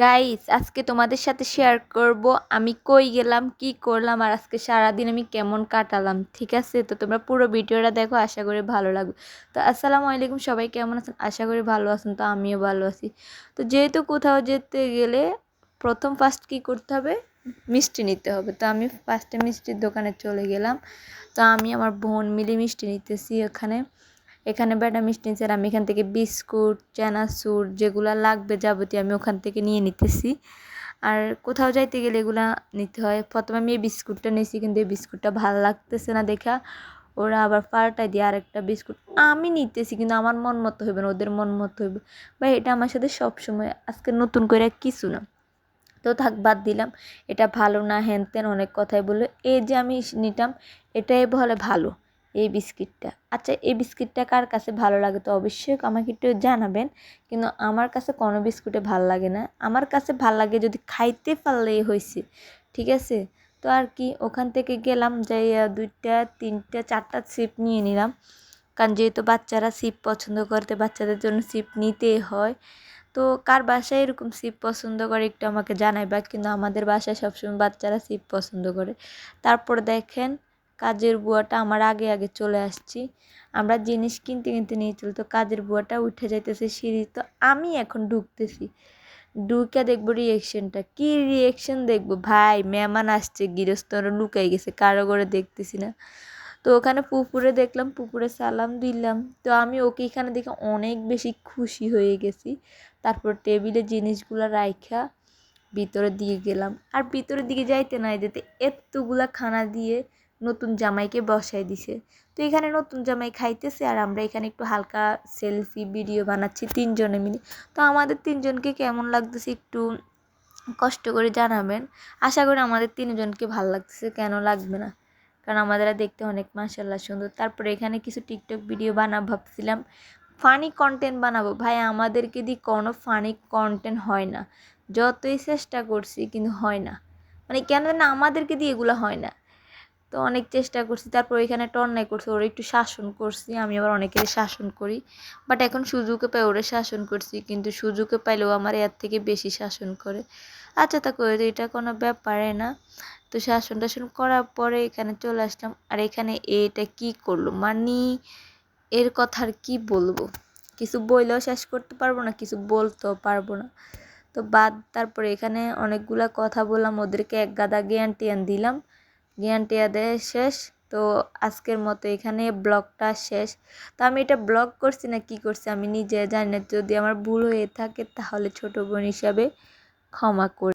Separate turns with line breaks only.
Guys আজকে তোমাদের সাথে শেয়ার করব আমি কই গেলাম কি করলাম আর আজকে সারাদিন আমি কেমন কাটালাম। ঠিক আছে, তো তোমরা পুরো ভিডিওটা দেখো, আশা করি ভালো লাগবে। তো আসসালামু আলাইকুম, সবাই কেমন আছেন? আশা করি ভালো আছেন। তো আমিও ভালো আছি। তো যেহেতু কোথাও যেতে গেলে ফার্স্ট কি করতে হবে, মিষ্টি নিতে হবে। তো আমি ফার্স্টে মিষ্টির দোকানে চলে গেলাম। তো আমি আমার বোন মিলে মিষ্টি নিতেছি। এখানে ব্যাটা মিষ্টি নিচ্ছে আর আমি এখান থেকে বিস্কুট চানাচুর যেগুলো লাগবে যাবতীয় আমি ওখান থেকে নিয়ে নিতেছি। আর কোথাও যাইতে গেলে এগুলা নিতে হয়। প্রথমে আমি এই বিস্কুটটা নিয়েছি, কিন্তু এই বিস্কুটটা ভালো লাগতেছে না দেখা ওরা আবার পাল্টাই দিয়ে আরেকটা বিস্কুট আমি নিতেছি, কিন্তু আমার মন মতো হইবে না, ওদের মন মতো হইবে। বা এটা আমার সাথে সবসময়, আজকে নতুন করে কিছু না। তো থাক, বাদ দিলাম। এটা ভালো না হ্যান ত্যান অনেক কথাই বললো। এই যে আমি নিতাম, এটাই বলে ভালো এই বিস্কিটটা। আচ্ছা, এই বিস্কিটটা কার কাছে ভালো লাগে তো অবশ্যই আমাকে একটু জানাবেন। কিন্তু আমার কাছে কোনো বিস্কুটে ভালো লাগে না। আমার কাছে ভালো লাগে যদি খাইতে পারলেই হয়েছে। ঠিক আছে, তো আর কি, ওখান থেকে গেলাম, যাই 2টা 3টা 4টা চিপ নিয়ে নিলাম। কারণ যেহেতু বাচ্চারা চিপ পছন্দ করতে, বাচ্চাদের জন্য চিপ নিতেই হয়। তো কার বাসায় এরকম সিপ পছন্দ করে একটু আমাকে জানাইবা। কিন্তু আমাদের বাসায় সবসময় বাচ্চারা সিপ পছন্দ করে। তারপর দেখেন, কাজের বুয়াটা আমার আগে আগে চলে আসছি। আমরা জিনিস কিনতে কিনতে নিয়ে চলতো, কাজের বুয়াটা উঠে যাইতেছে সিঁড়ি। তো আমি এখন ঢুকতেছি, ঢুকে দেখবো রিয়েকশনটা, কি রিয়েকশন দেখবো ভাই, মেহমান আসছে, গৃহস্থরা লুকাই গেছে, কারো করে দেখতেছি না। তো ওখানে পুকুরে দেখলাম, পুকুরে সালাম দিলাম। তো আমি ওকে এখানে দেখে অনেক বেশি খুশি হয়ে গেছি। তারপর টেবিলে জিনিসগুলো রাইখা ভিতরের দিকে গেলাম। আর ভিতরের দিকে যাইতে নাই যেতে এতগুলা খানা দিয়ে নতুন জামাইকে বসাই দিছে। তো এখানে নতুন জামাই খাইতেছে আর আমরা এখানে একটু হালকা সেলফি ভিডিও বানাচ্ছি 3জনে মিলে। তো আমাদের 3জনকে কেমন লাগতেছে একটু কষ্ট করে জানাবেন। আশা করি আমাদের 3জনকে ভালো লাগতেছে, কেন লাগবে না, কারণ আমাদের দেখতে অনেক মাশাআল্লাহ সুন্দর। তারপরে এখানে কিছু টিকটক ভিডিও বানাবো ভাবছিলাম, ফানি কন্টেন্ট বানাবো। ভাই আমাদেরকে দিয়ে কোনো ফানি কন্টেন্ট হয় না, যতই চেষ্টা করছি কিন্তু হয় না। মানে কেন না আমাদেরকে দিয়ে এগুলো হয় না। তো অনেক চেষ্টা করছি, তারপর এখানে একটা অন্যায় করছি, ওরা একটু শাসন করছি, আমি আবার অনেকেরই শাসন করি। বাট এখন সুযোগে পাই ওরা শাসন করছি, কিন্তু সুযোগে পাইলেও আমার এর থেকে বেশি শাসন করে। আচ্ছা তা করে, এটা কোনো ব্যাপারে না। তো শাসন টাসন করার পরে এখানে চলে আসলাম। আর এখানে এটা কি করলো মানে, এর কথা আর কি বলবো, কিছু বইলেও শেষ করতে পারবো না, কিছু বলতেও পারবো না। তো বাদ, তারপরে এখানে অনেকগুলা কথা বললাম, ওদেরকে এক গাদা জ্ঞান টিয়ান দিলাম, জ্ঞান টিয়া দেয় শেষ। তো আজকের মতো এখানে ব্লগটা শেষ। তো আমি এটা ব্লগ করছি না কি করছি আমি নিজে জানি না, যদি আমার ভুল হয়ে থাকে তাহলে ছোট বোন হিসাবে ক্ষমা করি।